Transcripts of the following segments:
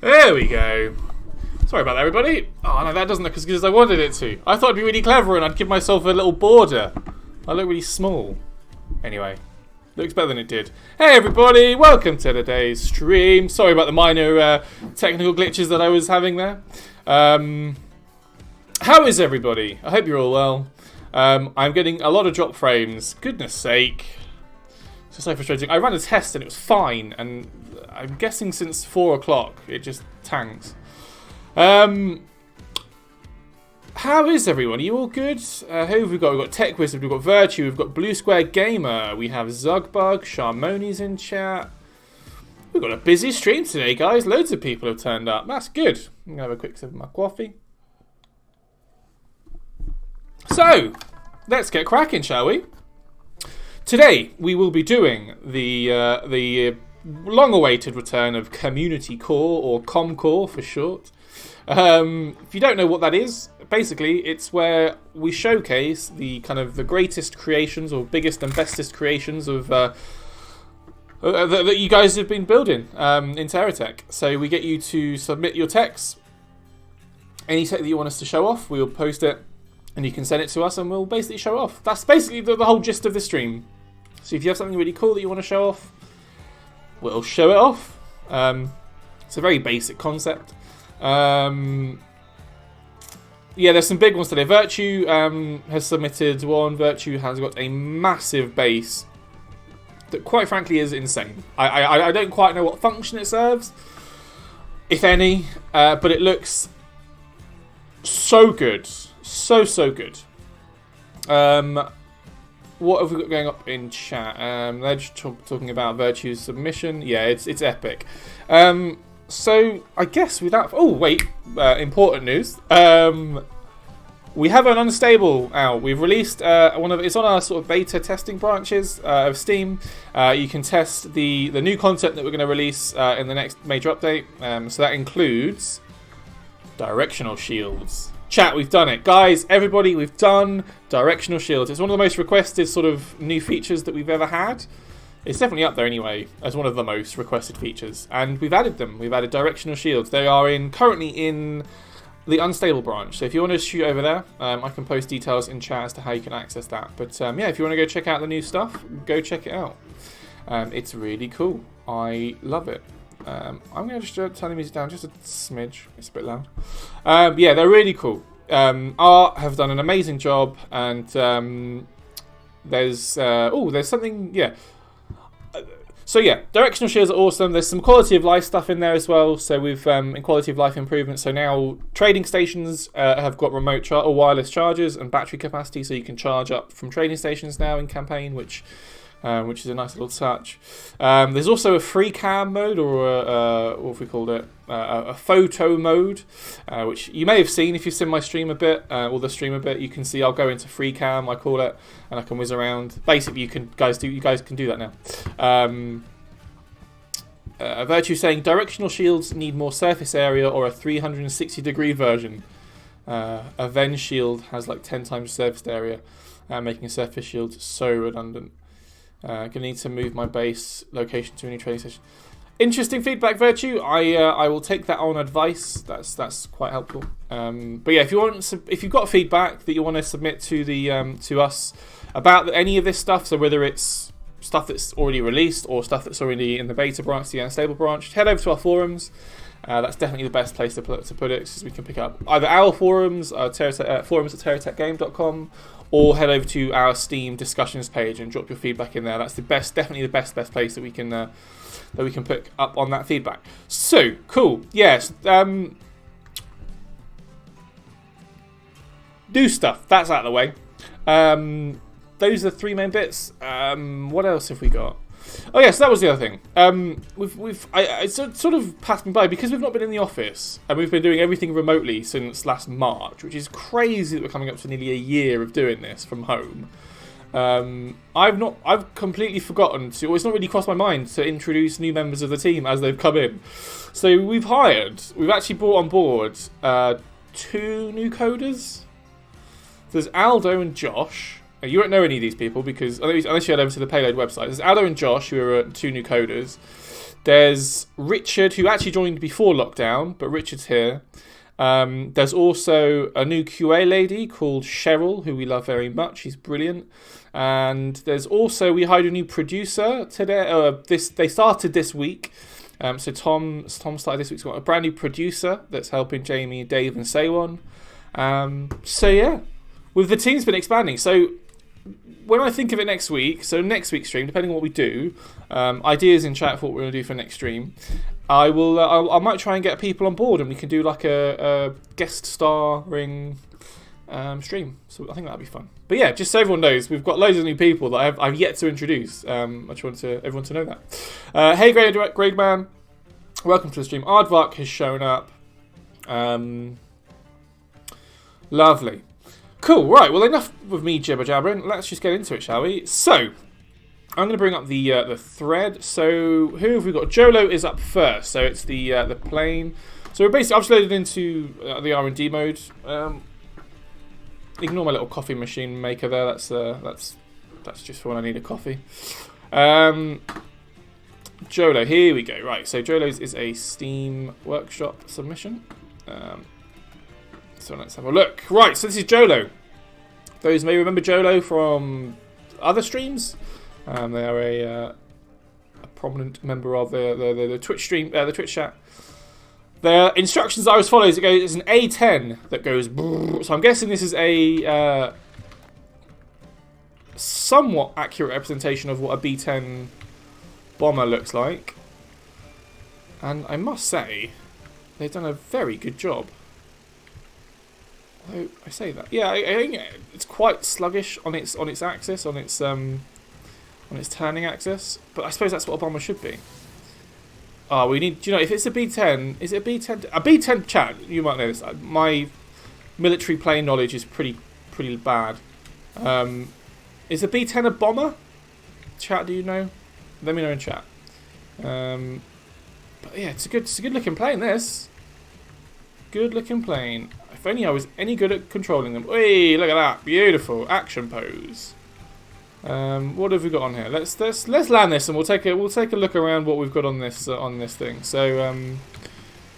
There we go. Sorry about that, everybody. Oh, no, that doesn't look as good as I wanted it to. I thought it'd be really clever and I'd give myself a little border. I look really small. Anyway, looks better than it did. Hey, everybody. Welcome to today's stream. Sorry about the minor technical glitches that I was having there. How is everybody? I hope you're all well. I'm getting a lot of drop frames. Goodness sake. It's so frustrating. I ran a test and it was fine, and I'm guessing since 4 o'clock it just tanks. How is everyone? Are you all good? Who have we got? We've got Tech Wizard, we've got Virtue, we've got Blue Square Gamer, we have Zugbug, Charmoni's in chat. We've got a busy stream today, guys. Loads of people have turned up. That's good. I'm going to have a quick sip of my coffee. So, let's get cracking, shall we? Today, we will be doing the long-awaited return of Community Core, or ComCore for short. If you don't know what that is, basically, it's where we showcase the kind of the greatest creations or biggest and bestest creations of that you guys have been building in TerraTech. So we get you to submit your techs, any tech that you want us to show off. We'll post it, and you can send it to us, and we'll basically show off. That's basically the whole gist of the stream. So if you have something really cool that you want to show off, we'll show it off. It's a very basic concept. Yeah, there's some big ones today. Virtue has submitted one. Virtue has got a massive base that, quite frankly, is insane. I don't quite know what function it serves, if any, but it looks so good. So good. What have we got going up in chat? They're just talking about Virtue's submission. Yeah, it's epic. So I guess without... Oh, wait. Important news. We have an Unstable out. We've released one of... It's on our sort of beta testing branches of Steam. You can test the new content that we're going to release in the next major update. So that includes Directional Shields. Chat, we've done it. Guys, everybody, we've done Directional Shields. It's one of the most requested sort of new features that we've ever had. It's definitely up there anyway as one of the most requested features. And we've added them. We've added Directional Shields. They are currently in the Unstable branch. So if you want to shoot over there, I can post details in chat as to how you can access that. But yeah, if you want to go check out the new stuff, go check it out. It's really cool. I love it. I'm going to just turn the music down just a smidge. It's a bit loud. Yeah, they're really cool. Art have done an amazing job, and there's something, yeah. So yeah, Directional Shields are awesome. There's some quality of life stuff in there as well. So we've in quality of life improvements. So now trading stations have got remote or wireless chargers and battery capacity, so you can charge up from trading stations now in campaign, which is a nice little touch. There's also a free cam mode, or what have we called it? A photo mode, which you may have seen if you've seen my stream a bit, or the stream a bit. You can see I'll go into free cam, I call it, and I can whiz around. Basically, you guys can do that now. Virtue saying Directional Shields need more surface area or a 360-degree version. Avenge Shield has like 10 times surface area, making a surface shield so redundant. Gonna need to move my base location to a new trading station. Interesting feedback, Virtue. I will take that on advice. That's quite helpful. But yeah, if you've got feedback that you want to submit to to us about any of this stuff, so whether it's stuff that's already released or stuff that's already in the beta branch, the Unstable branch, head over to our forums. That's definitely the best place to put it, because we can pick up either our forums, forums at TerraTechGame.com, or head over to our Steam discussions page and drop your feedback in there. That's definitely the best place that we can pick up on that feedback. So cool, yes. New stuff. That's out of the way. Those are the three main bits. What else have we got? Oh yes, that was the other thing. It's sort of passed me by because we've not been in the office and we've been doing everything remotely since last March, which is crazy that we're coming up to nearly a year of doing this from home. I've completely forgotten to, or it's not really crossed my mind to introduce new members of the team as they've come in. So we've actually brought on board 2 new coders. There's Aldo and Josh. You won't know any of these people because unless you head over to the Payload website. There's Aldo and Josh, who are 2 new coders. There's Richard, who actually joined before lockdown, but Richard's here. There's also a new QA lady called Cheryl, who we love very much. She's brilliant. And there's also, we hired a new producer today. They started this week. So Tom started this week. So we've got a brand new producer that's helping Jamie, Dave, and Saywon. So yeah, with the team's been expanding. So when I think of it next week, so next week's stream, depending on what we do, ideas in chat for what we're going to do for next stream, I might try and get people on board and we can do like a guest starring stream. So I think that'd be fun. But yeah, just so everyone knows, we've got loads of new people that I've yet to introduce. I just want everyone to know that. Hey, Greg Man, welcome to the stream. Aardvark has shown up. Lovely. Cool, right, well enough with me jibber-jabbering. Let's just get into it, shall we? So, I'm going to bring up the thread. So, who have we got? Jolo is up first, so it's the plane. So, we're basically, I've just loaded into the R&D mode. Ignore my little coffee machine maker there, that's just for when I need a coffee. Jolo, here we go. Right, so Jolo's is a Steam Workshop submission. So let's have a look. Right, so this is Jolo. Those may remember Jolo from other streams. They are a prominent member of the Twitch stream, the Twitch chat. The instructions are as follows. It goes, it's an A10 that goes. So I'm guessing this is a somewhat accurate representation of what a B10 bomber looks like. And I must say, they've done a very good job. Although I say that, yeah, I think it's quite sluggish on its axis, on its turning axis. But I suppose that's what a bomber should be. Oh, we need. Do you know if it's a B10? Is it a B10? A B10 chat. You might know this. My military plane knowledge is pretty bad. Is a B10 a bomber? Chat, do you know? Let me know in chat. But yeah, it's a good looking plane. This good looking plane. If only I was any good at controlling them. Hey, look at that, beautiful action pose. What have we got on here? Let's land this and we'll take a look around what we've got on this thing. So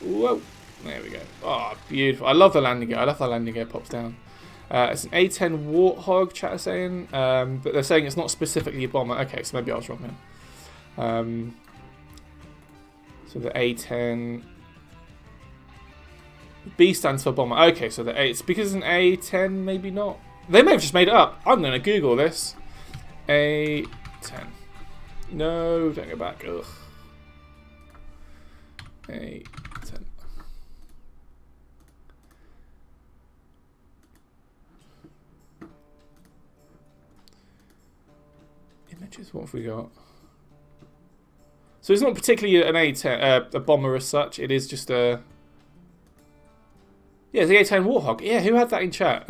whoa, there we go. Oh, beautiful. I love the landing gear. I love how the landing gear pops down. It's an A10 Warthog, chat is saying, but they're saying it's not specifically a bomber. Okay, so maybe I was wrong then. So the A10. B stands for bomber. Okay, so it's because it's an A10, maybe not. They may have just made it up. I'm going to Google this. A10. No, don't go back. Ugh. A10. Images, what have we got? So it's not particularly an A10, a bomber as such. It is just a... Yeah, it's the A10 Warthog. Yeah, who had that in chat?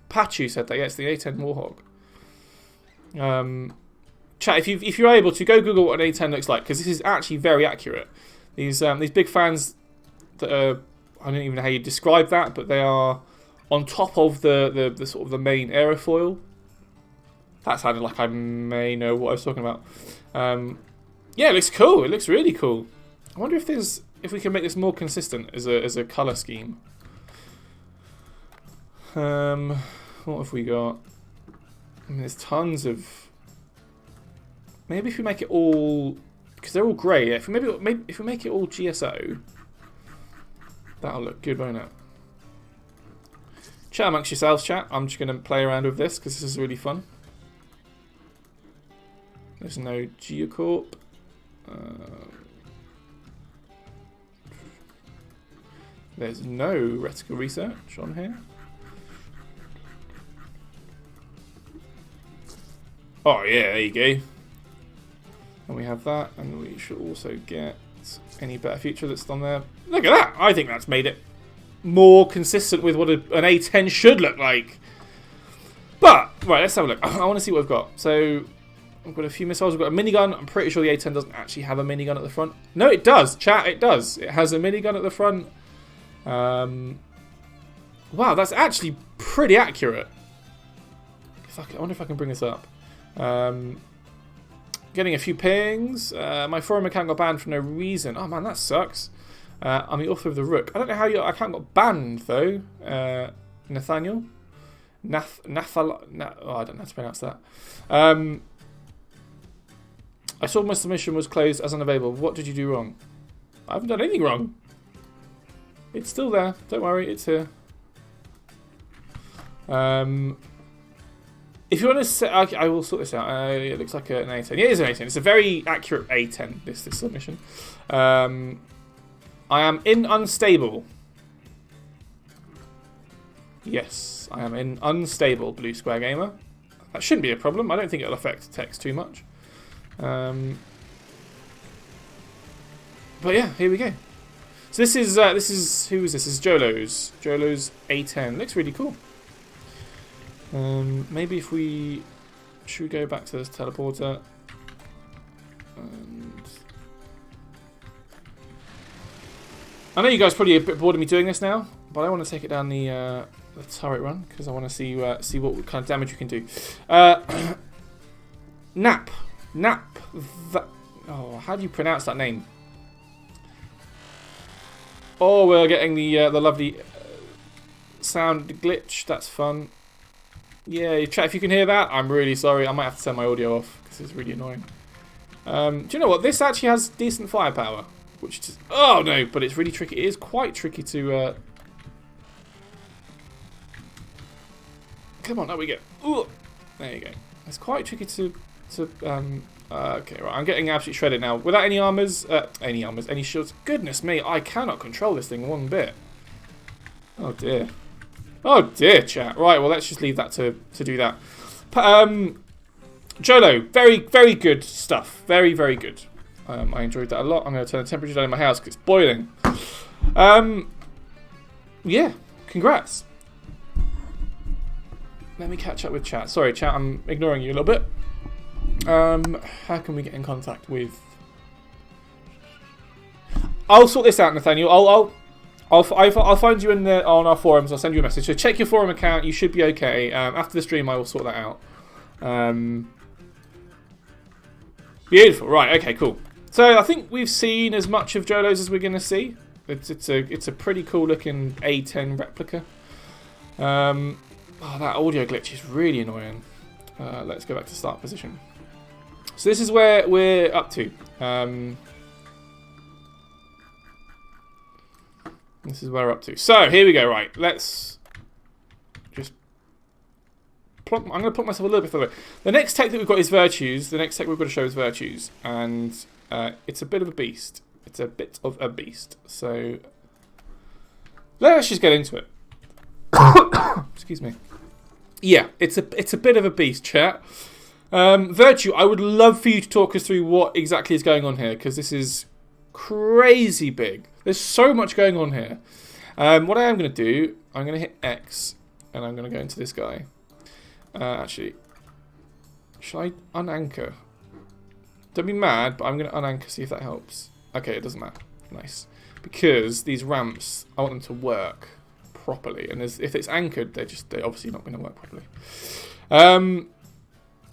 Pachu said that. Yeah, it's the A10 Warthog. Chat, if you're able to, go Google what an A10 looks like, because this is actually very accurate. These big fans that are, I don't even know how you describe that, but they are on top of the sort of the main aerofoil. That sounded like I may know what I was talking about. Yeah, it looks cool. It looks really cool. I wonder if we can make this more consistent as a color scheme. What have we got? I mean, there's tons of. Maybe if we make it all, because they're all grey. Yeah, if we make it all GSO, that'll look good, won't it? Chat amongst yourselves, chat. I'm just gonna play around with this because this is really fun. There's no Geocorp. There's no reticle research on here. Oh yeah, there you go. And we have that, and we should also get any better feature that's on there. Look at that! I think that's made it more consistent with what an A10 should look like. But, right, let's have a look. I want to see what we've got. So, we've got a few missiles. We've got a minigun. I'm pretty sure the A10 doesn't actually have a minigun at the front. No, it does. Chat, it does. It has a minigun at the front. Wow, that's actually pretty accurate. Fuck it, I wonder if I can bring this up. Getting a few pings. My forum account got banned for no reason. Oh man, that sucks. I'm the author of the Rook. I don't know how your account got banned though. Nathaniel? Oh, I don't know how to pronounce that. I saw my submission was closed as unavailable. What did you do wrong? I haven't done anything wrong. It's still there. Don't worry, it's here. If you want to say, I will sort this out. It looks like an A10. Yeah, it is an A10. It's a very accurate A10, this submission. I am in unstable. Yes, I am in unstable, Blue Square Gamer. That shouldn't be a problem. I don't think it'll affect text too much. But yeah, here we go. So this is who is this? This is Jolo's A10. Looks really cool. Maybe if we should we go back to this teleporter and I know you guys are probably a bit bored of me doing this now, but I want to take it down the turret run because I want to see what kind of damage you can do. Nap. Oh, how do you pronounce that name? Oh, we're getting the lovely sound glitch. That's fun. Yeah, chat. If you can hear that, I'm really sorry. I might have to turn my audio off because it's really annoying. Do you know what? This actually has decent firepower, which is no, but it's really tricky. It is quite tricky to. Come on, there we go. Ooh, there you go. It's quite tricky to. Okay, right. I'm getting absolutely shredded now. Without any armors, any shields. Goodness me, I cannot control this thing one bit. Oh dear. Oh dear, chat. Right, well, let's just leave that to do that. Jolo, very, very good stuff. Very, very good. I enjoyed that a lot. I'm going to turn the temperature down in my house because it's boiling. Yeah, congrats. Let me catch up with chat. Sorry, chat, I'm ignoring you a little bit. How can we get in contact with... I'll sort this out, Nathaniel. I'll find you on our forums. I'll send you a message. So check your forum account. You should be okay. After the stream, I will sort that out. Beautiful. Right. Okay. Cool. So I think we've seen as much of Jolo's as we're going to see. It's a pretty cool looking A10 replica. Oh, that audio glitch is really annoying. Let's go back to start position. So this is where we're up to. This is where we're up to. So, here we go. Right, let's just plonk. I'm going to plonk myself a little bit further. The next tech that we've got is Virtues. The next tech we've got to show is Virtues. And it's a bit of a beast. It's a bit of a beast. So, let's just get into it. Excuse me. Yeah, it's a bit of a beast, chat. Virtue, I would love for you to talk us through what exactly is going on here, because this is crazy big. There's so much going on here. What I am going to do, I'm going to hit X, and I'm going to go into this guy. Actually, should I unanchor? Don't be mad, but I'm going to unanchor, see if that helps. Okay, it doesn't matter. Nice. Because these ramps, I want them to work properly, and if it's anchored, they're obviously not going to work properly.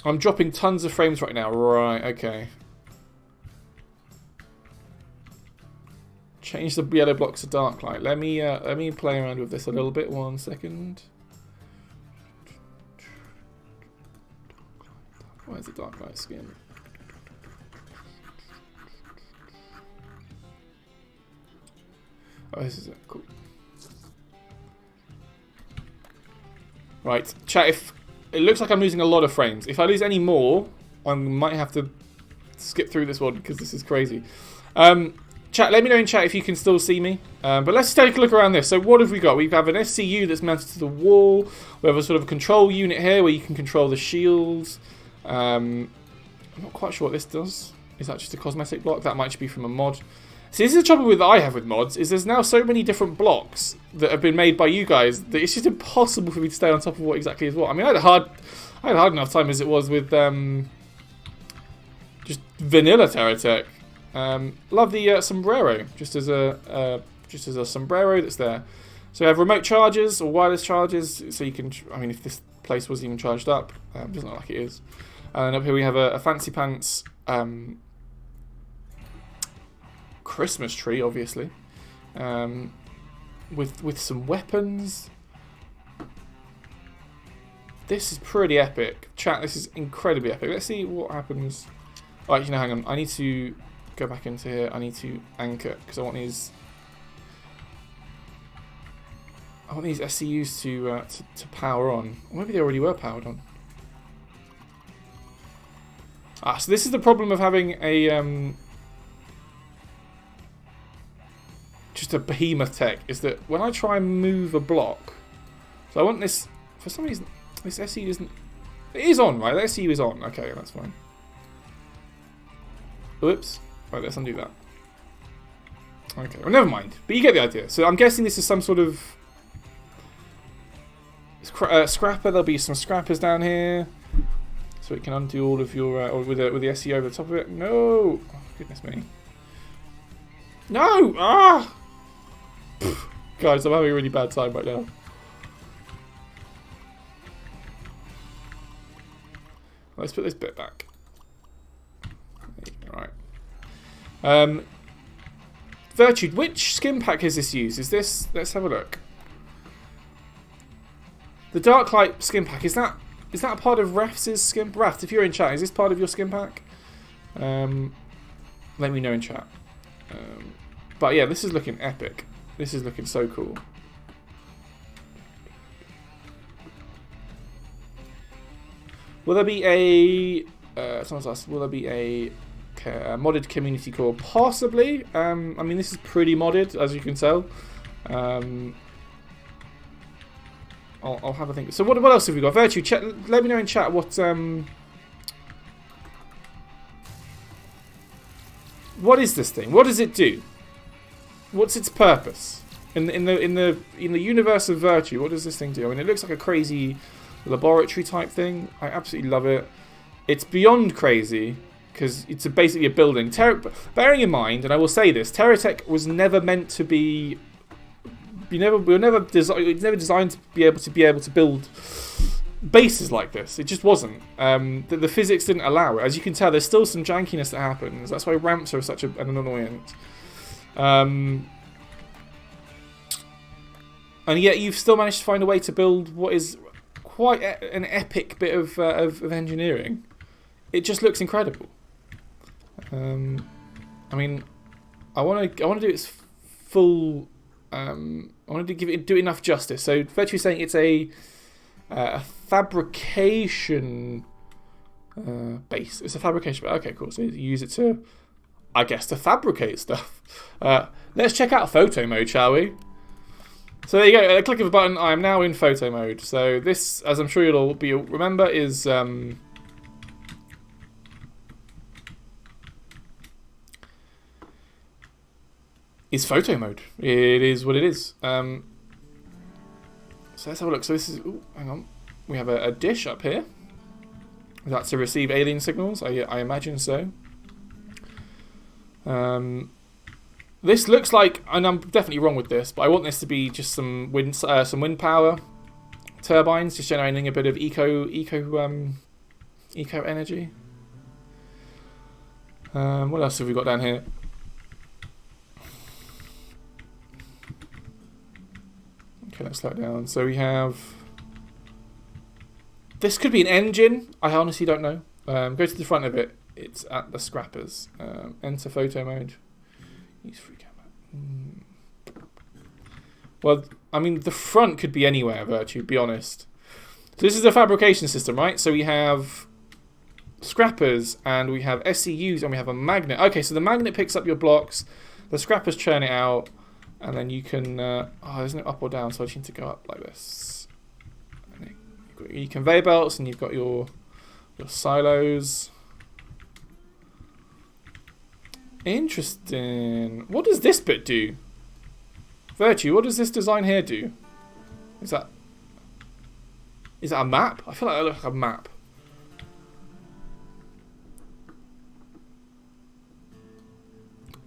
I'm dropping tons of frames right now. Right, okay. Change the yellow blocks to dark light. Let me play around with this a little bit. 1 second. Where's the dark light skin? Oh, this is it. Cool. Right, chat. If it looks like I'm losing a lot of frames, if I lose any more, I might have to skip through this one because this is crazy. Chat, let me know in chat if you can still see me. But let's take a look around this. So what have we got? We have an SCU that's mounted to the wall. We have a sort of a control unit here where you can control the shields. I'm not quite sure what this does. Is that just a cosmetic block? That might just be from a mod. See, this is the trouble that I have with mods, is there's now so many different blocks that have been made by you guys that it's just impossible for me to stay on top of what exactly is what. I mean, I had a hard enough time as it was with just vanilla TerraTech. Love the sombrero, just as a sombrero that's there. So we have remote chargers or wireless chargers, so you can, I mean, if this place wasn't even charged up, doesn't look like it is. And up here we have a fancy pants Christmas tree, obviously, with some weapons. This is pretty epic. Chat, this is incredibly epic. Let's see what happens. Oh, actually, no, hang on. I need to go back into here. I need to anchor, because I want these SCUs to power on. Or maybe they already were powered on. Ah, so this is the problem of having a just a behemoth tech, is that when I try and move a block, so I want this, for some reason, this SCU isn't, it is on, right? The SCU is on. Okay, that's fine. Whoops. Right, let's undo that. Okay, well, never mind. But you get the idea. So I'm guessing this is some sort of scrapper. There'll be some scrappers down here, so it can undo all of your or with the SCU over the top of it. No, oh, goodness me. No! Ah! Pfft. Guys, I'm having a really bad time right now. Let's put this bit back. Alright. Virtue, which skin pack is this used? Is this... Let's have a look. The Darklight skin pack, is that a part of Rafts' skin? Raft, if you're in chat, is this part of your skin pack? Let me know in chat. But yeah, this is looking epic. This is looking so cool. Will there be a... someone's asked, will there be a modded community core? Possibly. I mean, this is pretty modded, as you can tell. I'll have a think. So what else have we got? Virtue, let me know in chat what is this thing? What does it do? What's its purpose? In the universe of Virtue, what does this thing do? I mean, it looks like a crazy laboratory type thing. I absolutely love it. It's beyond crazy because it's basically a building. Bearing in mind, and I will say this, TerraTech was never meant to be. It's never designed to be able to build bases like this. It just wasn't. The physics didn't allow it. As you can tell, there's still some jankiness that happens. That's why ramps are such an annoyance. And yet you've still managed to find a way to build what is quite an epic bit of engineering. It just looks incredible. I mean, I want to do its full. I want to do it enough justice. So Virtue is saying it's a fabrication base. It's a fabrication. Okay, cool. So you use it to, I guess, to fabricate stuff. Let's check out photo mode, shall we? So there you go. At a click of a button, I am now in photo mode. So this, as I'm sure you'll all remember, is photo mode. It is what it is. So let's have a look. So this is... Ooh, hang on. We have a dish up here. That's to receive alien signals. I imagine so. This looks like... And I'm definitely wrong with this, but I want this to be just some wind power turbines, just generating a bit of eco energy. What else have we got down here? Okay, let's slow it down. So we have... This could be an engine. I honestly don't know. Go to the front of it. It's at the scrappers. Enter photo mode. Use free camera. Well, I mean, the front could be anywhere, Virtue, be honest. So this is a fabrication system, right? So we have scrappers, and we have SCUs, and we have a magnet. Okay, so the magnet picks up your blocks. The scrappers churn it out. And then you can... oh, there's no up or down, so I just need to go up like this. And you've got your conveyor belts, and you've got your silos. Interesting. What does this bit do? Virtue, what does this design here do? Is that a map? I feel like that looks like a map.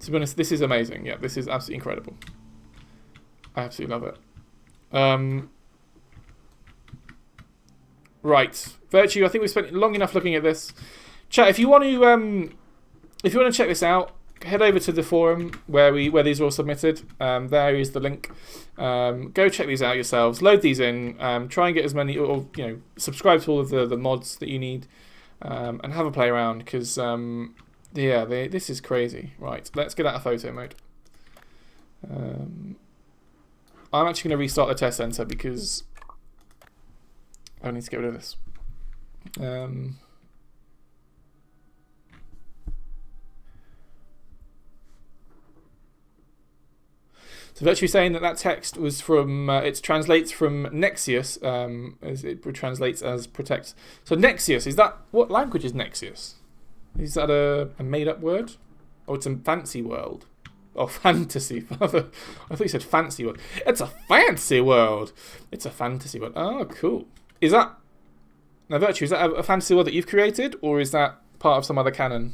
To be honest, this is amazing. Yeah, this is absolutely incredible. I absolutely love it. Right, Virtue. I think we spent long enough looking at this. Chat. If you want to check this out, head over to the forum where these are all submitted. There is the link. Go check these out yourselves. Load these in. Try and get as many, or subscribe to all of the mods that you need, and have a play around because this is crazy. Right, let's get out of photo mode. I'm actually going to restart the test center because I need to get rid of this. So Virtue saying that text was from, it translates from Nexius, as it translates as protect. So Nexius, is that, what language is Nexius? Is that a made-up word? Or it's a fancy world? Oh, fantasy. I thought you said fancy world. It's a fancy world. It's a fantasy world. Oh, cool. Is that, now Virtue, is that a fantasy world that you've created? Or is that part of some other canon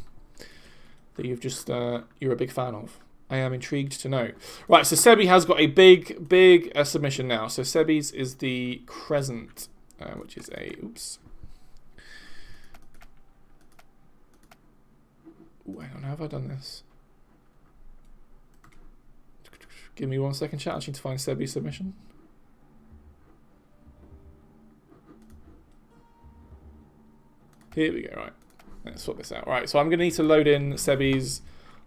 that you've just, you're a big fan of? I am intrigued to know. Right, so Sebi has got a big submission now. So Sebi's is the Crescent, which is a... Oops. Ooh, hang on, how have I done this? Give me 1 second, chat. I need to find Sebi's submission. Here we go, right. Let's sort this out. Right, so I'm going to need to load in Sebi's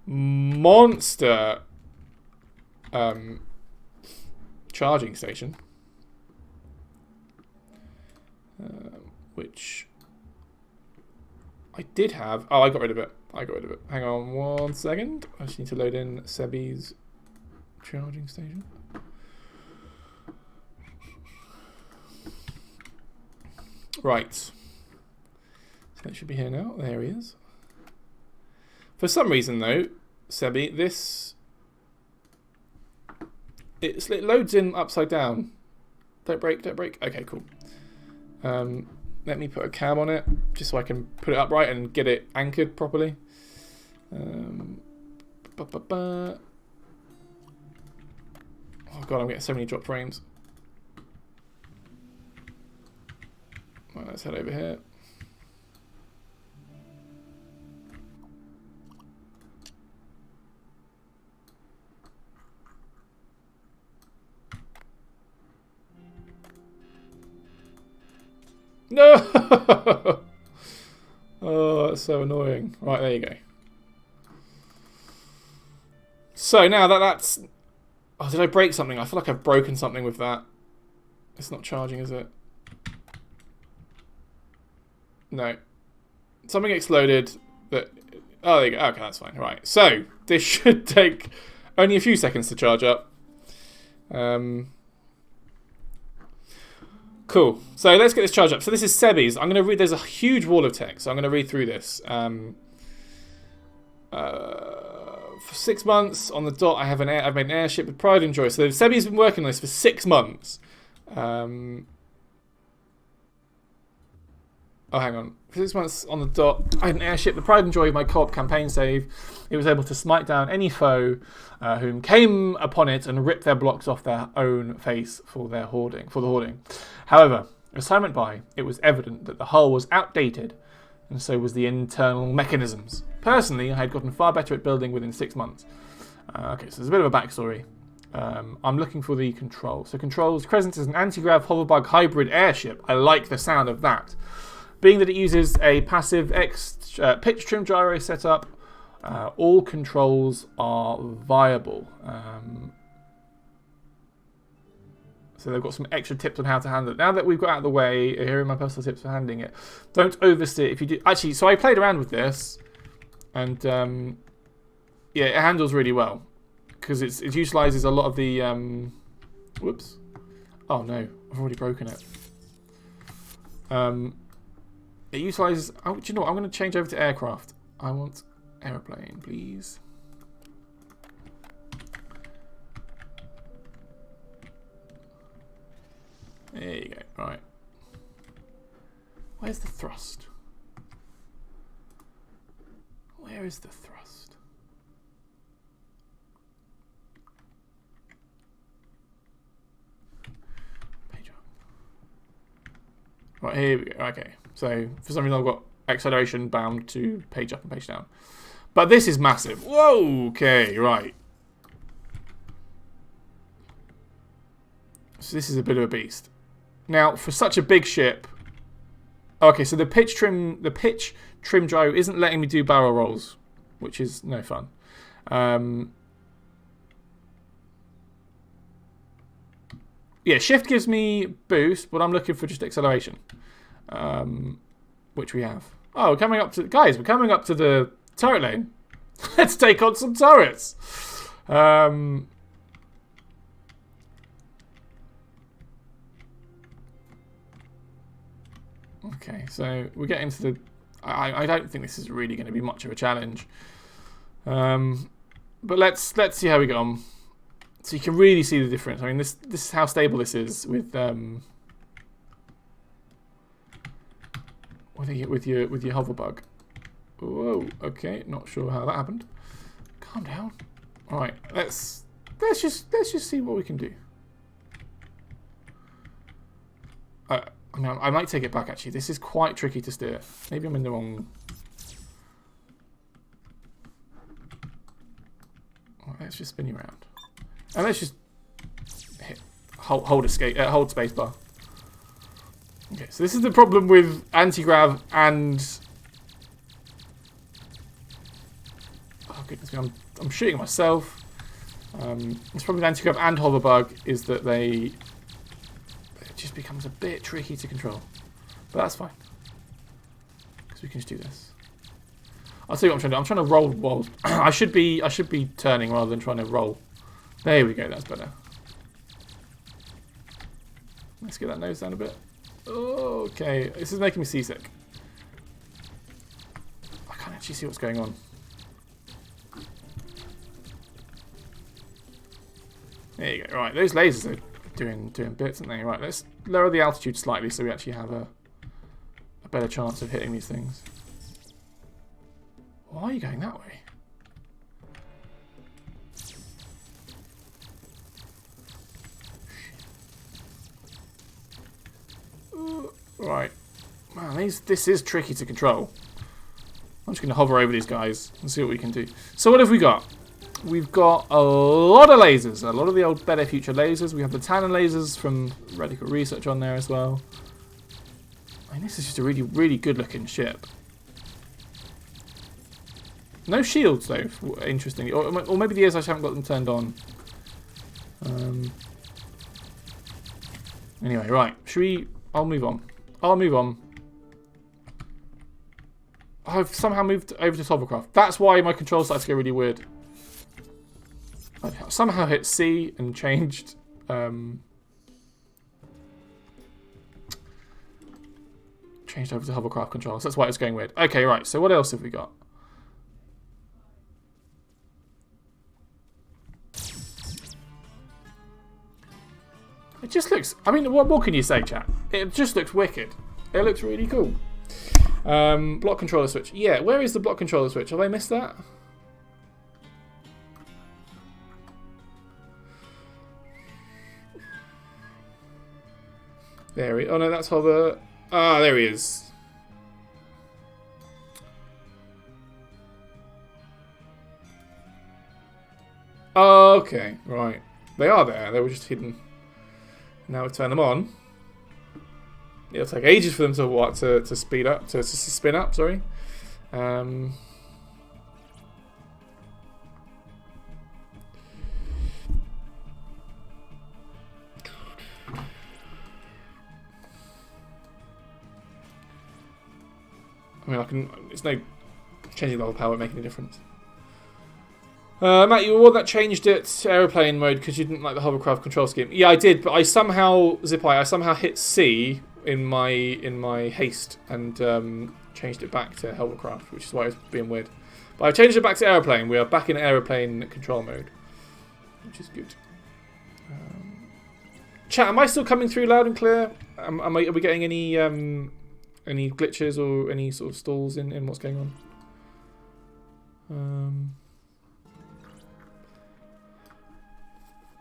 monster charging station, which I did have. Oh, I got rid of it. Hang on 1 second. I just need to load in Sebi's charging station. Right. So that should be here now. There he is. For some reason, though, Sebi, it loads in upside down. Don't break. Okay, cool. Let me put a cam on it, just so I can put it upright and get it anchored properly. Oh god, I'm getting so many drop frames. Right, let's head over here. No! Oh, that's so annoying. Right, there you go. So now that's... Oh, did I break something? I feel like I've broken something with that. It's not charging, is it? No. Something exploded. But... Oh, there you go. Okay, that's fine. Right. So, this should take only a few seconds to charge up. Cool. So let's get this charged up. So this is Sebi's. I'm going to read. There's a huge wall of text, so I'm going to read through this. For 6 months on the dot, I've made an airship with pride and joy. So Sebi's been working on this for 6 months. Oh, hang on. For 6 months on the dot, I had an airship, the pride and joy of my co-op campaign save. It was able to smite down any foe whom came upon it and rip their blocks off their own face for the hoarding. However, as time went by, it was evident that the hull was outdated, and so was the internal mechanisms. Personally, I had gotten far better at building within 6 months. Okay, so there's a bit of a backstory. I'm looking for the controls. So controls, Crescent is an anti-grav hoverbug hybrid airship. I like the sound of that. Being that it uses a passive pitch trim gyro setup, all controls are viable. So they've got some extra tips on how to handle it. Now that we've got out of the way, here are my personal tips for handling it. Don't oversteer. If you do, actually, so I played around with this, and yeah, it handles really well because it utilises a lot of the. Whoops! Oh no, I've already broken it. It utilises. Oh, do you know what? I'm going to change over to aircraft. I want aeroplane, please. There you go. Right. Where's the thrust? Where is the thrust? Right, here we go. Okay, so for some reason I've got acceleration bound to page up and page down. But this is massive. Whoa, okay, right. So this is a bit of a beast. Now, for such a big ship... Okay, so the pitch trim gyro isn't letting me do barrel rolls, which is no fun. Yeah, shift gives me boost, but I'm looking for just acceleration, which we have. Oh, we're coming up to... Guys, we're coming up to the turret lane. Let's take on some turrets. Okay, so we're getting to the... I don't think this is really going to be much of a challenge. But let's see how we get on. So you can really see the difference. I mean, this is how stable this is with your hover bug. Whoa, okay, not sure how that happened. Calm down. All right, let's just see what we can do. I mean, I might take it back actually. This is quite tricky to steer. Maybe I'm in the wrong. All right, let's just spin you around. And let's just hold escape, hold spacebar. Okay, so this is the problem with anti-grav and... Oh goodness me, I'm shooting myself. This problem with anti-grav and hover bug is that it just becomes a bit tricky to control. But that's fine. Because we can just do this. I'll tell you what I'm trying to do. I'm trying to roll while... I should be turning rather than trying to roll. There we go, that's better. Let's get that nose down a bit. Okay, this is making me seasick. I can't actually see what's going on. There you go. Right, those lasers are doing bits, aren't they? Right, let's lower the altitude slightly so we actually have a better chance of hitting these things. Why are you going that way? Right. Man, this is tricky to control. I'm just going to hover over these guys and see what we can do. So what have we got? We've got a lot of lasers. A lot of the old Better Future lasers. We have the Tannin lasers from Radical Research on there as well. I mean, this is just a really, really good looking ship. No shields though, interestingly. Or maybe the ears I just haven't got them turned on. Anyway, right. Should we... I'll move on. I've somehow moved over to hovercraft. That's why my controls started to get really weird. I somehow hit C and changed... changed over to hovercraft controls. That's why it's going weird. Okay, right. So what else have we got? It just looks... I mean, what more can you say, chat? It just looks wicked. It looks really cool. Block controller switch. Yeah, where is the block controller switch? Have I missed that? There he... Oh, no, that's hover... Ah, there he is. Okay, right. They are there. They were just hidden. Now we turn them on. It'll take ages for them to speed up, to spin up. Sorry. I mean, it's no changing the level power, making a difference. Matt, you were one that changed it to aeroplane mode because you didn't like the hovercraft control scheme. Yeah, I did, but I somehow hit C in my haste and changed it back to hovercraft, which is why it's being weird. But I've changed it back to aeroplane. We are back in aeroplane control mode, which is good. Chat, am I still coming through loud and clear? Are we getting any glitches or any sort of stalls in what's going on?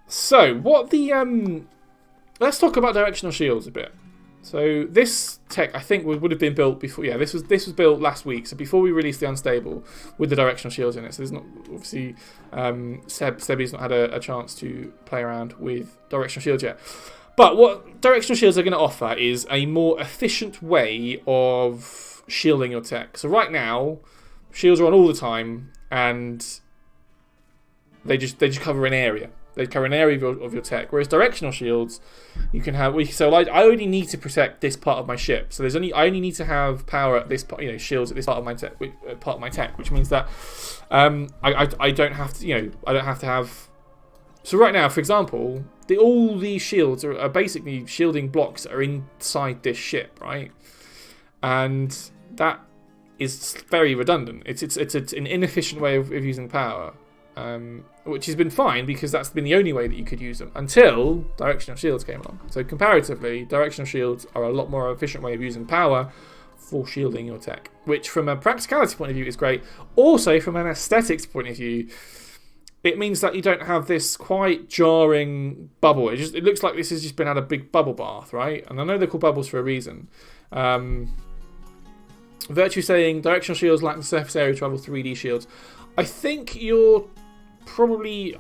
So, what the... let's talk about Directional Shields a bit. So this tech, I think, would have been built before. Yeah, this was built last week. So before we released the Unstable with the Directional Shields in it. So there's not obviously Sebi's not had a chance to play around with Directional Shields yet. But what Directional Shields are going to offer is a more efficient way of shielding your tech. So right now, shields are on all the time, and they just cover an area. They cover an area of your tech. Whereas Directional Shields, you can have. So I only need to protect this part of my ship. So I only need to have power at this part, shields at this part of my tech, which means that I don't have to, I don't have to have. So right now, for example, all these shields are basically shielding blocks that are inside this ship, right? And that is very redundant. It's an inefficient way of using power. Which has been fine because that's been the only way that you could use them until Directional Shields came along. So comparatively, Directional Shields are a lot more efficient way of using power for shielding your tech, which from a practicality point of view is great. Also from an aesthetics point of view, it means that you don't have this quite jarring bubble. It looks like this has just been had a big bubble bath, right? And I know they're called bubbles for a reason. Virtue saying Directional Shields lack the surface area to travel 3D shields. I think you're probably,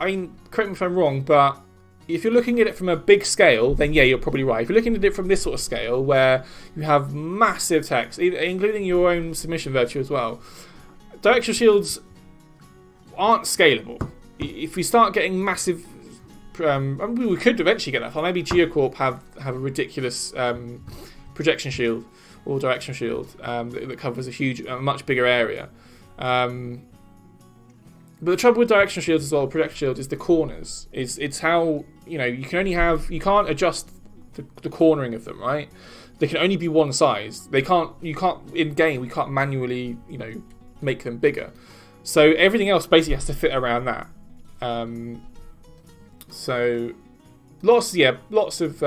correct me if I'm wrong, but if you're looking at it from a big scale, then yeah, you're probably right. If you're looking at it from this sort of scale, where you have massive text, including your own submission Virtue as well, Directional Shields aren't scalable. If we start getting massive, we could eventually get that far. Maybe Geocorp have a ridiculous projection shield or directional shield that covers a much bigger area. But the trouble with directional shields as well, projection shield, is the corners. It's how you can't adjust the cornering of them, right? They can only be one size. You can't in game. We can't manually make them bigger. So everything else basically has to fit around that. So lots of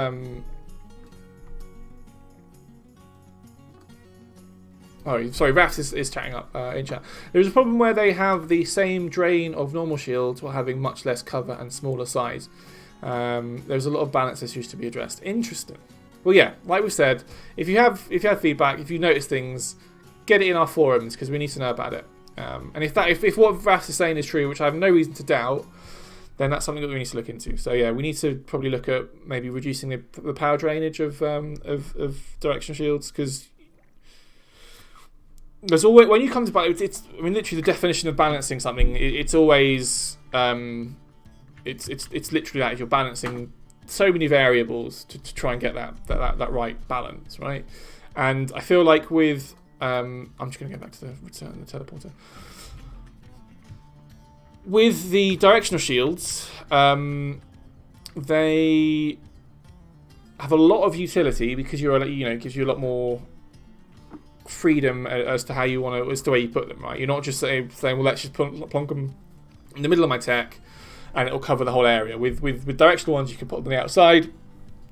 oh, sorry, Rafts is chatting up in chat. There's a problem where they have the same drain of normal shields while having much less cover and smaller size. There's a lot of balance issues to be addressed. Interesting. Well, yeah, like we said, if you have feedback, if you notice things, get it in our forums because we need to know about it. And if what Rafts is saying is true, which I have no reason to doubt, then that's something that we need to look into. So yeah, we need to probably look at maybe reducing the power drainage of direction shields, because there's always, when you come to it's literally the definition of balancing something. It's always it's literally that you're balancing so many variables to try and get that right balance, right? And I feel like with I'm just going to go back to the return the teleporter. With the directional shields, they have a lot of utility because it gives you a lot more freedom as to how you want to, as to where you put them, right? You're not just saying, well, let's just plonk them in the middle of my tech and it'll cover the whole area. With directional ones, you can put them on the outside.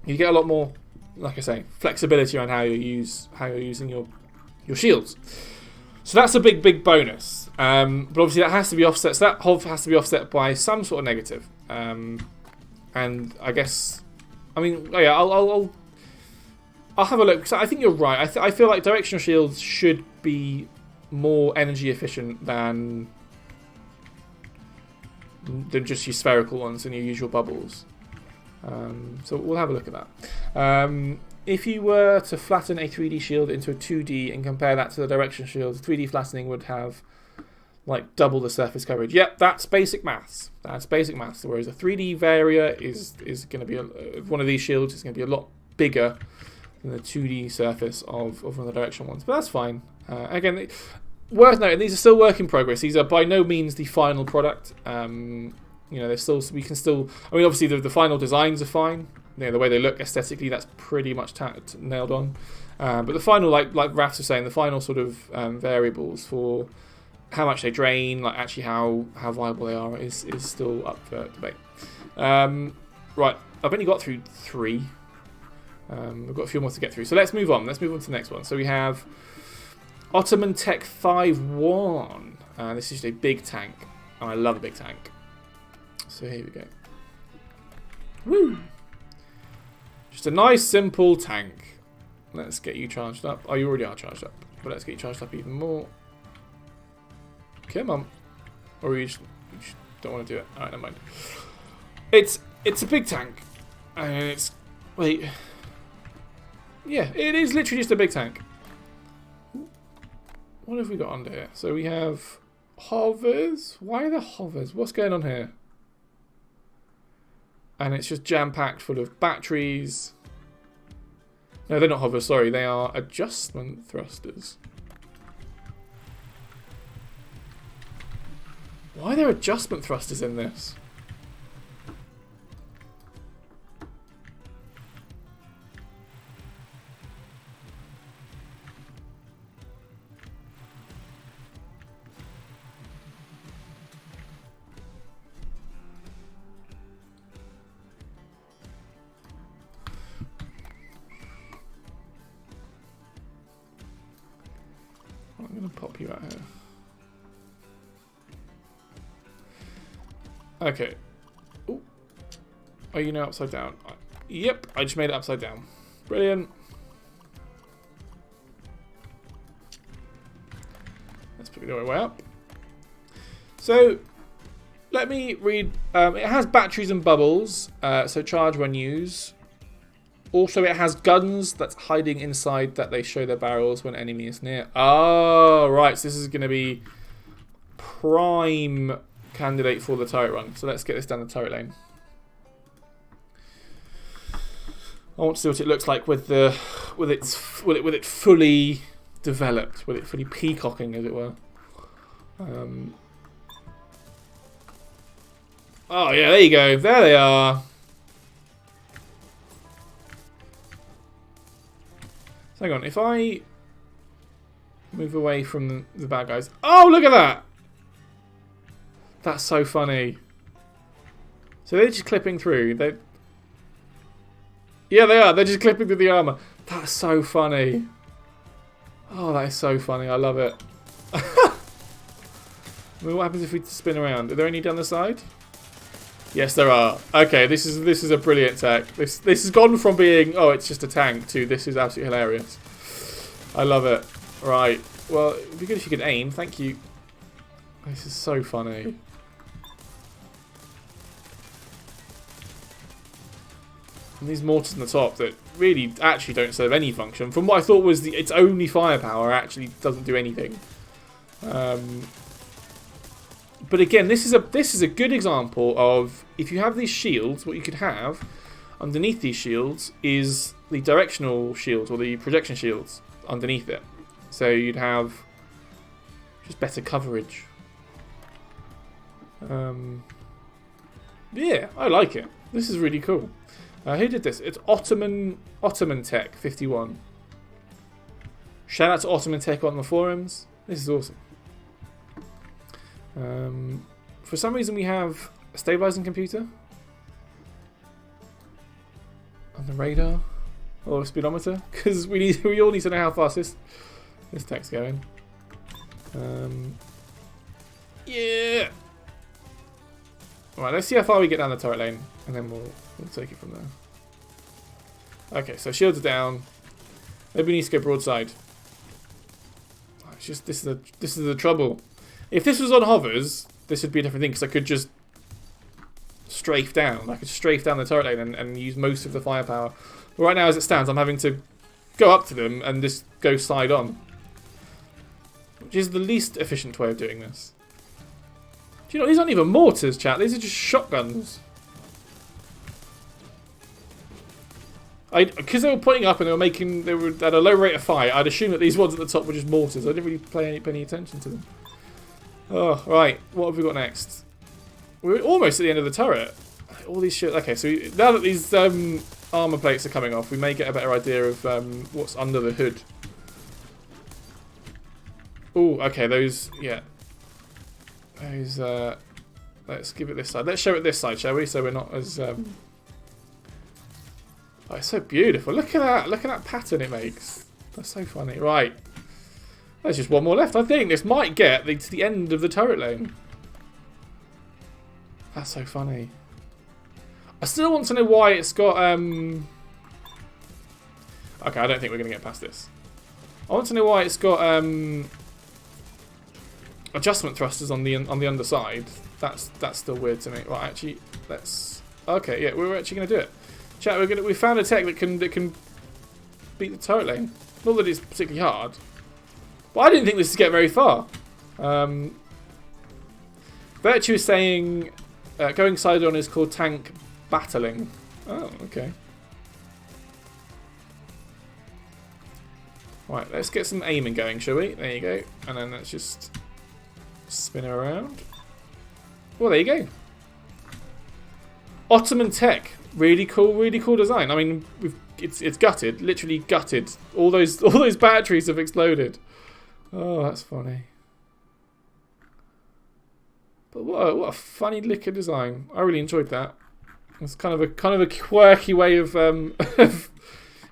You get a lot more, like I say, flexibility around how you're using your shields. So that's a big bonus. But obviously that has to be offset. So that has to be offset by some sort of negative. And I guess, I'll have a look, because I think you're right. I feel like directional shields should be more energy efficient than just your spherical ones and your usual bubbles. So we'll have a look at that. If you were to flatten a 3D shield into a 2D and compare that to the directional shields, 3D flattening would have like double the surface coverage. Yep, that's basic maths. Whereas a 3D area is going to be one of these shields is going to be a lot bigger than the 2D surface of one of the directional ones, but that's fine. Again, worth noting, these are still work in progress. These are by no means the final product. There's still, we can still. Obviously the final designs are fine. The way they look aesthetically, that's pretty much nailed on. But the final, like Rafts was saying, the final sort of variables for how much they drain, like actually how viable they are, is still up for debate. Right, I've only got through 3. We've got a few more to get through, so let's move on. Let's move on to the next one. So we have Ottoman Tech 5-1. This is just a big tank, and I love a big tank. So here we go. Woo! Just a nice, simple tank. Let's get you charged up. Oh, you already are charged up. But let's get you charged up even more. Come on. Or you just don't want to do it. Alright, never mind. It's a big tank. And it's... Wait. Yeah, it is literally just a big tank. What have we got under here? So we have hovers. Why are there hovers? What's going on here? And it's just jam-packed full of batteries. No, they're not hovers, sorry. They are adjustment thrusters. Why are there adjustment thrusters in this? I'm going to pop you out here. Okay. Ooh. Are you now upside down? Yep, I just made it upside down. Brilliant. Let's put it the way up. So, let me read. It has batteries and bubbles, so charge when used. Also, it has guns that's hiding inside that they show their barrels when enemy is near. Oh, right. So this is going to be prime candidate for the turret run. So let's get this down the turret lane. I want to see what it looks like with it fully developed, with it fully peacocking, as it were. Oh yeah, there you go. There they are. So hang on, if I move away from the bad guys. Oh, look at that! That's so funny. So they're just clipping through. Yeah, they are. They're just clipping through the armor. That's so funny. Oh, that is so funny. I love it. I mean, what happens if we spin around? Are there any down the side? Yes, there are. Okay, this is a brilliant tech. This has gone from being, oh, it's just a tank, to this is absolutely hilarious. I love it. Right. Well, it'd be good if you could aim. Thank you. This is so funny. And these mortars on the top that really actually don't serve any function. From what I thought was its only firepower, actually doesn't do anything. But again, this is a good example of, if you have these shields, what you could have underneath these shields is the directional shields or the projection shields underneath it. So you'd have just better coverage. Yeah, I like it. This is really cool. Who did this? It's Ottoman Tech 51. Shout out to Ottoman Tech on the forums. This is awesome. For some reason we have a stabilizing computer on the radar or a speedometer, because we all need to know how fast this tech's going. Yeah. Alright, let's see how far we get down the turret lane, and then we'll take it from there. Okay, so shields are down. Maybe we need to go broadside. It's just this is the trouble. If this was on hovers, this would be a different thing, because I could just strafe down. I could strafe down the turret lane and use most of the firepower. But right now, as it stands, I'm having to go up to them and just go side on, which is the least efficient way of doing this. Do you know, these aren't even mortars, chat. These are just shotguns. Because they were pointing up and they were at a low rate of fire, I'd assume that these ones at the top were just mortars. I didn't really pay any attention to them. Oh, right. What have we got next? We're almost at the end of the turret. All these shit. Okay, so now that these armor plates are coming off, we may get a better idea of what's under the hood. Oh, okay. Those, yeah. Those. Let's give it this side. Let's show it this side, shall we? So we're not as. Oh, it's so beautiful. Look at that. Look at that pattern it makes. That's so funny. Right. There's just one more left. I think this might get to the end of the turret lane. That's so funny. I still want to know why it's got... Okay, I don't think we're going to get past this. I want to know why it's got adjustment thrusters on the underside. That's still weird to me. Well, actually, let's. Okay, yeah, we're actually going to do it. Chat, we found a tech that can beat the turret lane. Not that it's particularly hard, but I didn't think this would get very far. Virtue is saying going side on is called tank battling. Oh, okay. Right, let's get some aiming going, shall we? There you go. And then let's just spin her around. Well, there you go. Ottoman tech. Really cool design. I mean, it's gutted, literally gutted. All those batteries have exploded. Oh, that's funny. But what a funny looking design. I really enjoyed that. It's kind of a quirky way of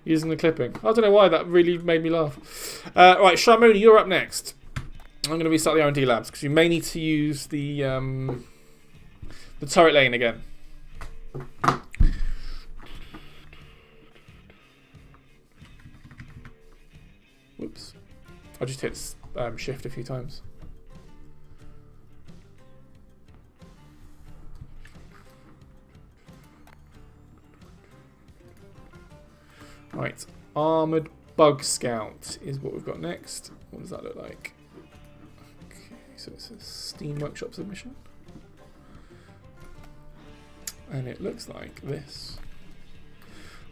using the clipping. I don't know why that really made me laugh. Right, Sharmoni, you're up next. I'm going to restart the R&D labs because you may need to use the turret lane again. Whoops. I just hit shift a few times. Right, Armoured Bug Scout is what we've got next. What does that look like? Okay, so it's a Steam Workshop submission. And it looks like this.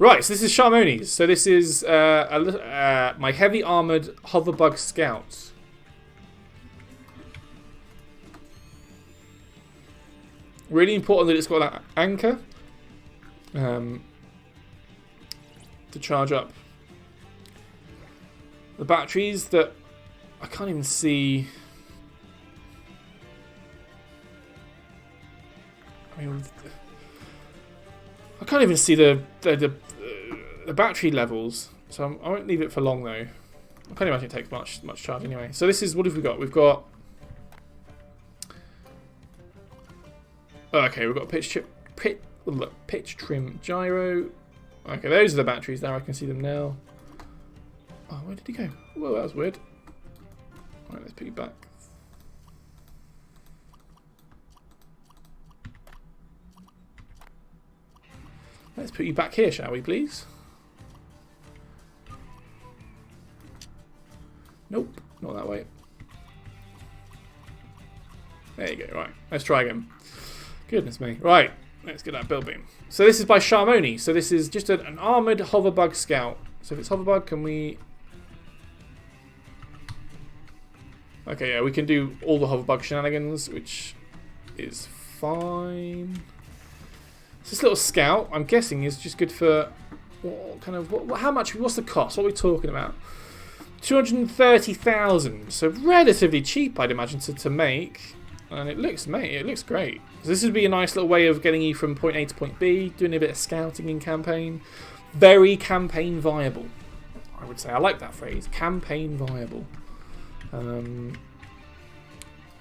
Right, so this is Sharmoni's. So this is my Heavy Armoured Hoverbug Scout. Really important that it's got that anchor. To charge up the batteries that I can't even see. I mean, I can't even see the battery levels, so I won't leave it for long though. I can't imagine it takes much charge anyway. So this is, what have we got? We've got we've got pitch trim gyro. Okay, those are the batteries there. I can see them now. Oh, where did he go? Whoa, that was weird. Alright, let's put you back. Let's put you back here, shall we, please? Nope, not that way. There you go, right. Let's try again. Goodness me. Right, let's get that build beam. So this is by Sharmoni. So this is just an armoured hoverbug scout. So if it's hoverbug, can we... Okay, yeah, we can do all the hoverbug shenanigans, which is fine. So this little scout, I'm guessing, is just good for... What kind of... how much... What's the cost? What are we talking about? 230,000. So relatively cheap, I'd imagine, to make. And it looks great. So this would be a nice little way of getting you from point A to point B, doing a bit of scouting in campaign. Very campaign viable, I would say. I like that phrase, campaign viable.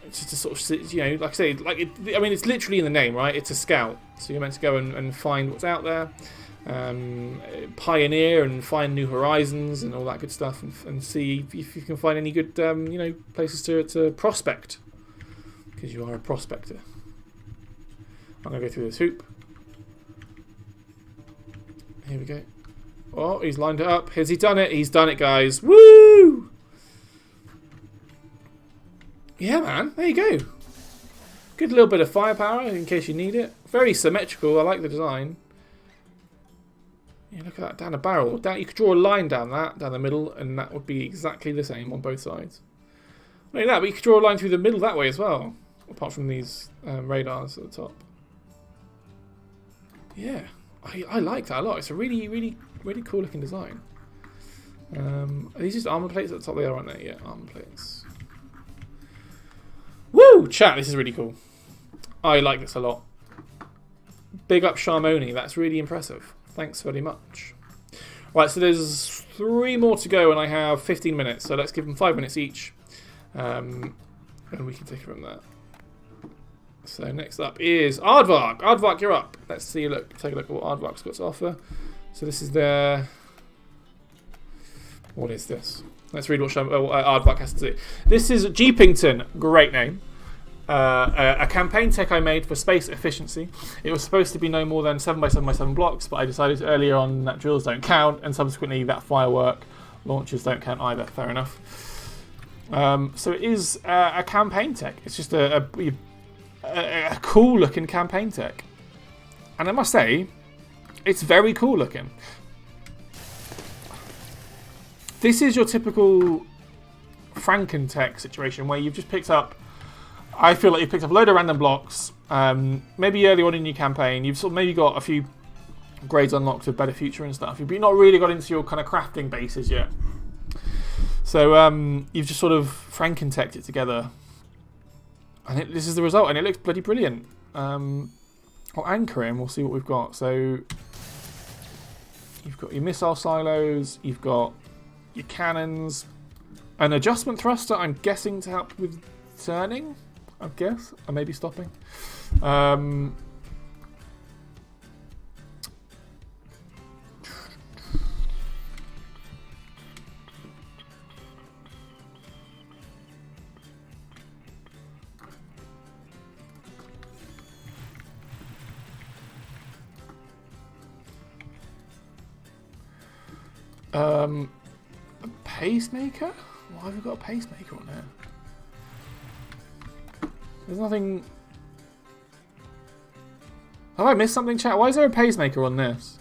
It's just a sort of, you know, like I say, I mean, it's literally in the name, right? It's a scout, so you're meant to go and find what's out there, pioneer and find new horizons and all that good stuff, and see if you can find any good, you know, places to prospect. Because you are a prospector. I'm going to go through this hoop. Here we go. Oh, he's lined it up. Has he done it? He's done it, guys. Woo! Yeah, man. There you go. Good little bit of firepower in case you need it. Very symmetrical. I like the design. Yeah, look at that. Down a barrel. You could draw a line down the middle, and that would be exactly the same on both sides. Not only that, but you could draw a line through the middle that way as well. Apart from these radars at the top. Yeah, I like that a lot. It's a really cool looking design. Are these just armor plates at the top? They are, aren't they? Yeah, armor plates. Woo! Chat, this is really cool. I like this a lot. Big up Sharmoni. That's really impressive. Thanks very much. Right, so there's 3 more to go and I have 15 minutes. So let's give them 5 minutes each. And we can take it from there. So next up is Aardvark. Aardvark, you're up. Let's take a look at what Aardvark's got to offer. So this is their What is this? Let's read what Aardvark has to do. This is Jeepington. Great name. A campaign tech I made for space efficiency. It was supposed to be no more than 7x7x7 blocks, but I decided earlier on that drills don't count, and subsequently that firework launchers don't count either. Fair enough. So it is a campaign tech. It's just a cool looking campaign tech. And I must say, it's very cool looking. This is your typical Frankentech situation where you've just picked up, I feel like you've picked up a load of random blocks, maybe early on in your campaign, you've sort of maybe got a few grades unlocked of Better Future and stuff, but you've not really got into your kind of crafting bases yet. So you've just sort of Frankenteched it together. And this is the result, and it looks bloody brilliant. I'll anchor him, we'll see what we've got. So you've got your missile silos, you've got your cannons, an adjustment thruster, I'm guessing to help with turning, I guess, or maybe stopping. A pacemaker? Why have we got a pacemaker on there? There's nothing... Have I missed something, chat? Why is there a pacemaker on this?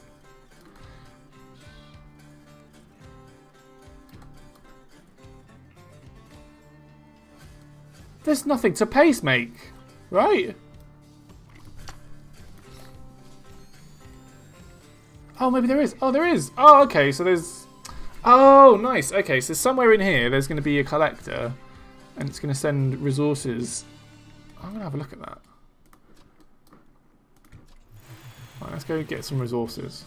There's nothing to pacemake, right? Oh, maybe there is. Oh, there is. Oh, okay. So there's... Oh, nice. Okay, so somewhere in here there's going to be a collector, and it's going to send resources. I'm going to have a look at that. Right, let's go get some resources.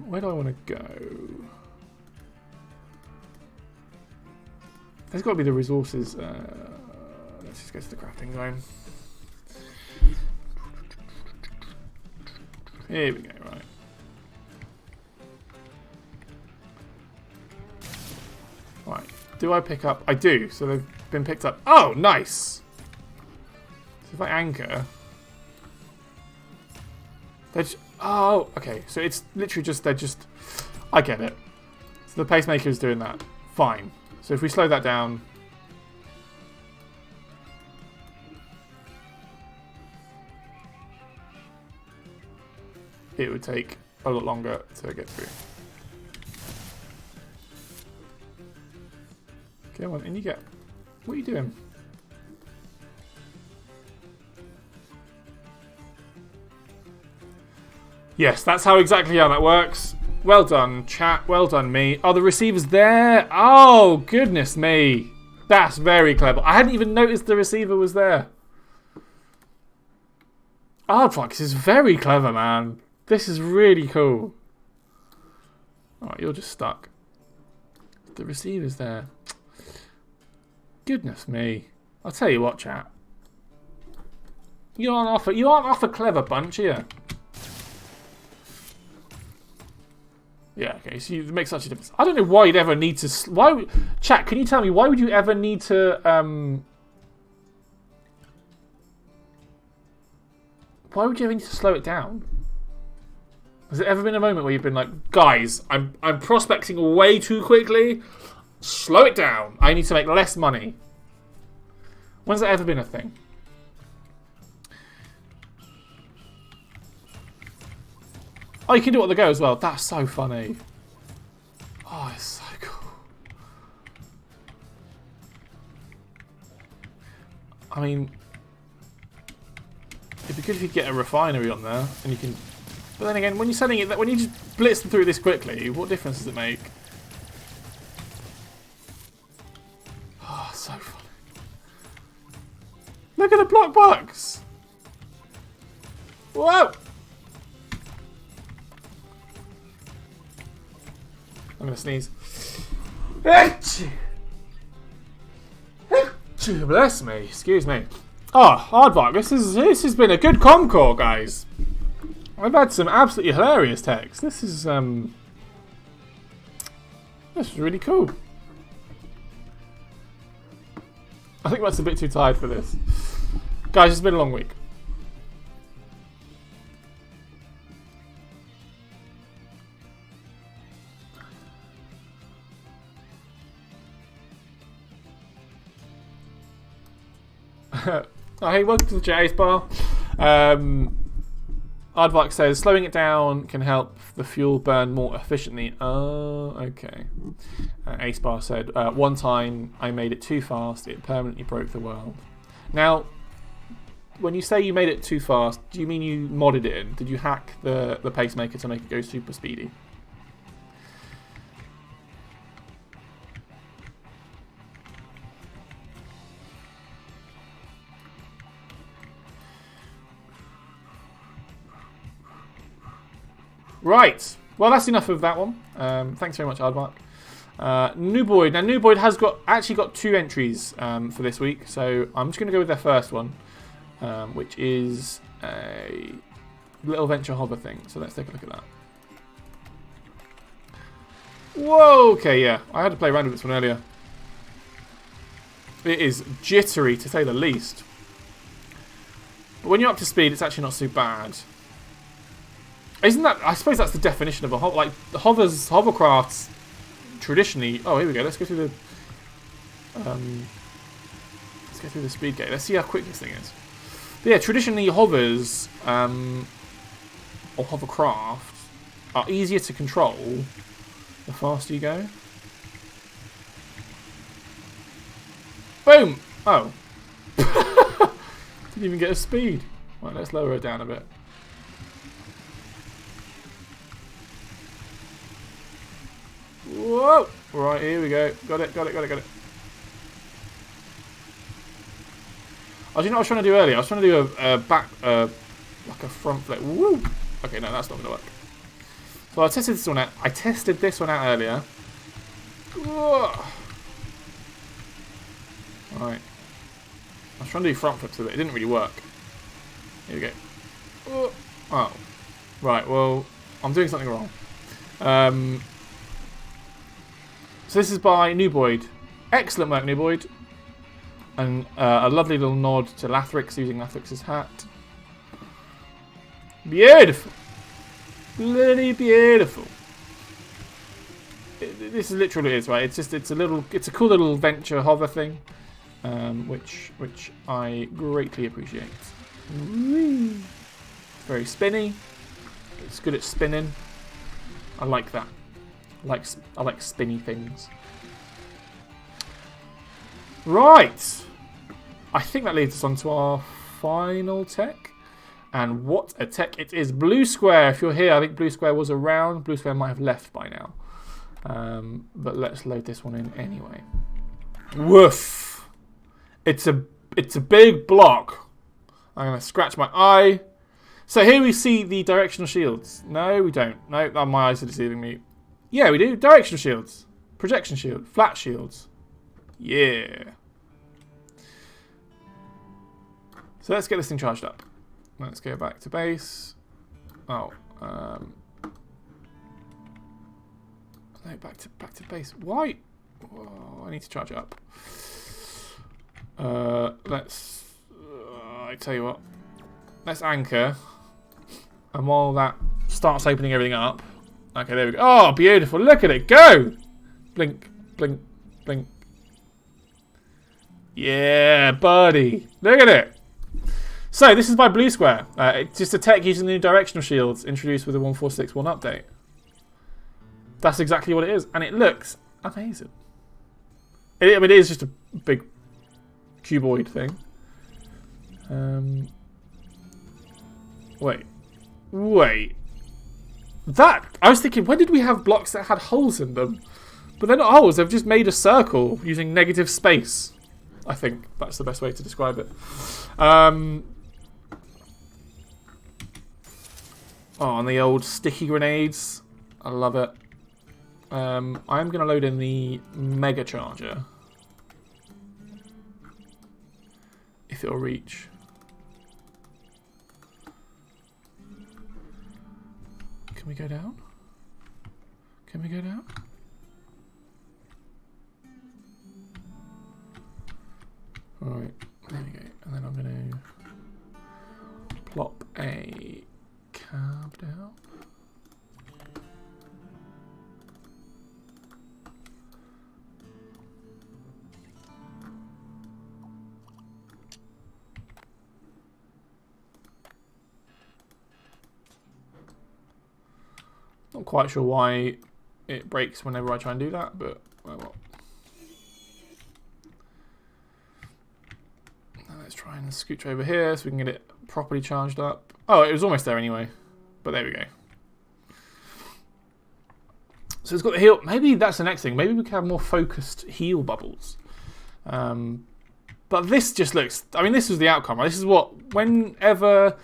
Where do I want to go? There's got to be the resources. Let's just go to the crafting zone. Here we go, right. Right, do I pick up? I do, so they've been picked up. Oh, nice! So if I anchor... They're just, oh, okay, so it's literally just, they're just... I get it. So the pacemaker is doing that. Fine. So if we slow that down... It would take a lot longer to get through. Come on, in you get. What are you doing? Yes, that's exactly how that works. Well done, chat. Well done, me. Oh, the receiver's there. Oh, goodness me. That's very clever. I hadn't even noticed the receiver was there. Oh, fuck, this is very clever, man. This is really cool. Alright, you're just stuck. The receiver's there. Goodness me. I'll tell you what, chat. You aren't off a clever bunch here. Yeah, okay, so it makes such a difference. I don't know why you'd ever need to... Chat, can you tell me, why would you ever need to... Why would you ever need to slow it down? Has there ever been a moment where you've been like, guys, I'm prospecting way too quickly. Slow it down. I need to make less money. When's that ever been a thing? Oh, you can do it on the go as well. That's so funny. Oh, it's so cool. I mean, it'd be good if you could get a refinery on there, and you can. But then again, when you're selling it, when you just blitz them through this quickly, what difference does it make? Oh, so funny. Look at the block box. Whoa! I'm gonna sneeze. Bless me. Excuse me. Oh, Aardvark, this has been a good Comcore, guys. I've had some absolutely hilarious text. This is really cool. I think that's a bit too tired for this. Guys, it's been a long week. Oh, hey, welcome to the J's Bar. Aardvark says, slowing it down can help the fuel burn more efficiently. Oh, okay. Ace Bar said, one time I made it too fast, it permanently broke the world. Now, when you say you made it too fast, do you mean you modded it in? Did you hack the pacemaker to make it go super speedy? Right. Well, that's enough of that one. Thanks very much, Aardvark. Newboyd. Now, Newboyd has actually got 2 entries for this week, so I'm just going to go with their first one, which is a little venture hover thing. So let's take a look at that. Whoa. Okay, yeah. I had to play around with this one earlier. It is jittery, to say the least. But when you're up to speed, it's actually not so bad. Isn't that? I suppose that's the definition of a hover. Like the hovercrafts, traditionally. Oh, here we go. Let's go through the speed gate. Let's see how quick this thing is. But yeah, traditionally hovers or hovercraft are easier to control the faster you go. Boom! Oh, didn't even get a speed. Right, let's lower it down a bit. Whoa! Right, here we go. Got it. You know what I was trying to do earlier? I was trying to do a back, like a front flip. Woo! Okay, no, that's not going to work. So I tested this one out. Earlier. Whoa. Right. I was trying to do front flips with it. It didn't really work. Here we go. Oh. Right, well, I'm doing something wrong. So this is by Newboyd. Excellent work, Newboyd. And a lovely little nod to Lathrix, using Lathrix's hat. Beautiful. Bloody beautiful. This is literally it is, right? It's a cool little venture hover thing, which I greatly appreciate. Whee. Very spinny. It's good at spinning. I like that. I like spinny things. Right. I think that leads us on to our final tech. And what a tech it is. Blue Square, if you're here, I think Blue Square was around. Blue Square might have left by now. But let's load this one in anyway. Woof. It's a big block. I'm going to scratch my eye. So here we see the Directional Shields. No, we don't. No, my eyes are deceiving me. Yeah, we do. Directional Shields. Projection Shield. Flat Shields. Yeah. So let's get this thing charged up. Let's go back to base. Oh. No, back to base. Why? Oh, I need to charge it up. Let's... I tell you what. Let's anchor. And while that starts opening everything up... Okay, there we go. Oh, beautiful. Look at it go. Blink, blink, blink. Yeah, buddy. Look at it. So, this is by Blue Square. It's just a tech using the new Directional Shields introduced with the 1461 update. That's exactly what it is. And it looks amazing. It is just a big cuboid thing. Wait. I was thinking, when did we have blocks that had holes in them? But they're not holes, they've just made a circle using negative space. I think that's the best way to describe it. Oh, and the old sticky grenades. I love it. I'm going to load in the Mega Charger. if it'll reach. Can we go down? Can we go down? Alright, there we go. And then I'm going to plop a cab down. Not quite sure why it breaks whenever I try and do that, but well. Let's try and scooch over here so we can get it properly charged up. Oh, it was almost there anyway, but there we go. So it's got the heal. Maybe that's the next thing. Maybe we can have more focused heal bubbles. But this just looks... I mean, this was the outcome. Right? This is what... Whenever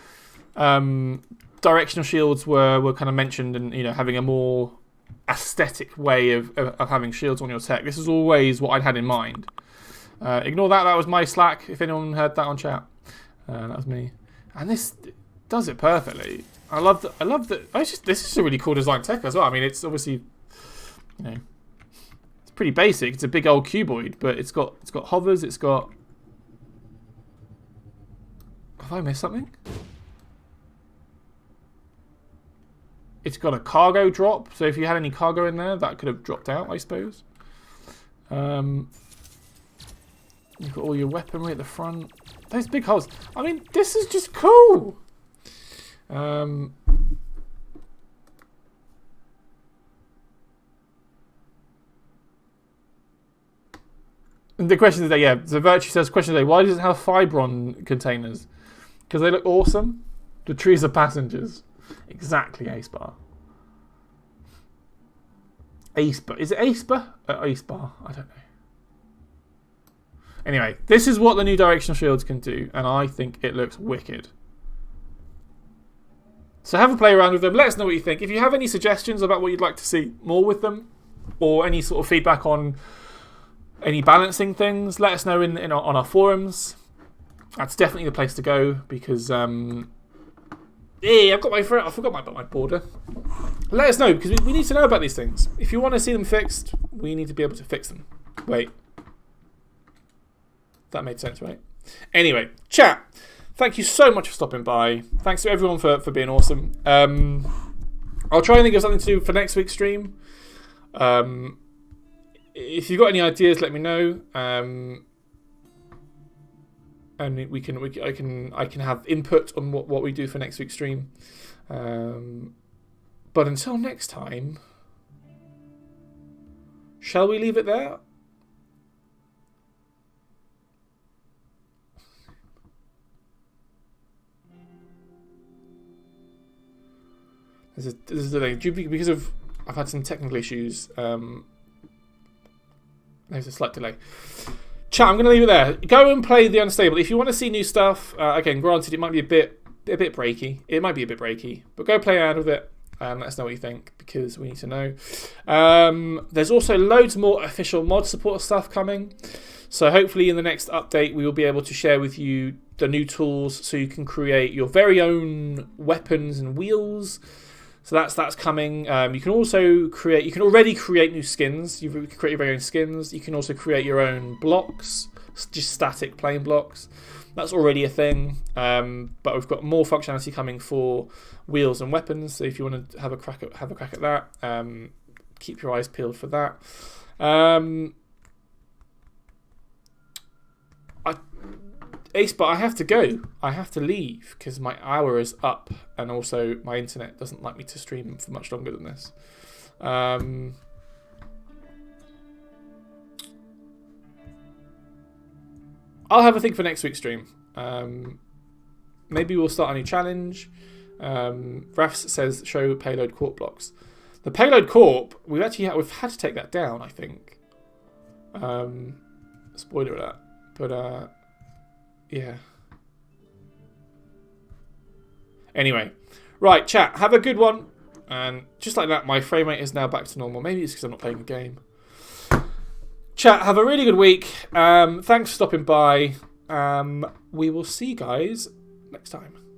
Directional Shields were kind of mentioned and, you know, having a more aesthetic way of having shields on your tech, this is always what I'd had in mind. Ignore that. That was my Slack, if anyone heard that on chat. That was me. And this does it perfectly. I love that. This is a really cool design tech as well. I mean, it's obviously... You know, it's pretty basic. It's a big old cuboid, but it's got hovers. It's got. Have I missed something? It's got a cargo drop. So if you had any cargo in there, that could have dropped out, I suppose. You've got all your weaponry at the front. Those big holes. I mean, this is just cool. The question today, yeah. So Virtue says, question today, why does it have Fibron containers? Because they look awesome. The trees are passengers. Exactly, Ace Bar. Ace Bar. Is it Ace Bar? Ace Bar. I don't know. Anyway, this is what the new Directional Shields can do, and I think it looks wicked. So have a play around with them. Let us know what you think. If you have any suggestions about what you'd like to see more with them, or any sort of feedback on any balancing things, let us know on our forums. That's definitely the place to go because I forgot my border. Let us know because we need to know about these things. If you want to see them fixed, we need to be able to fix them. Wait, that made sense, right? Anyway, chat. Thank you so much for stopping by. Thanks to everyone for being awesome. I'll try and think of something to do for next week's stream. If you've got any ideas, let me know. And I can have input on what we do for next week's stream. But until next time, shall we leave it there? This is the thing. Because I've had some technical issues. There's a slight delay. Chat, I'm going to leave it there. Go and play the Unstable. If you want to see new stuff, again, granted, it might be a bit breaky. It might be a bit breaky, but go play around with it and let us know what you think because we need to know. There's also loads more official mod support stuff coming. So hopefully in the next update, we will be able to share with you the new tools so you can create your very own weapons and wheels. So that's coming. You can also create. You can already create new skins. You can create your very own skins. You can also create your own blocks, just static plain blocks. That's already a thing. But we've got more functionality coming for wheels and weapons. So if you want to have a crack at that, keep your eyes peeled for that. Ace, but I have to go. I have to leave because my hour is up, and also my internet doesn't like me to stream for much longer than this. I'll have a think for next week's stream. Maybe we'll start a new challenge. Rafs says show payload corp blocks. The payload corp, we've had to take that down, I think. Spoiler alert, but yeah. Anyway, right, chat, have a good one. And just like that, my frame rate is now back to normal. Maybe it's because I'm not playing the game. Chat, have a really good week. Thanks for stopping by. we will see you guys next time.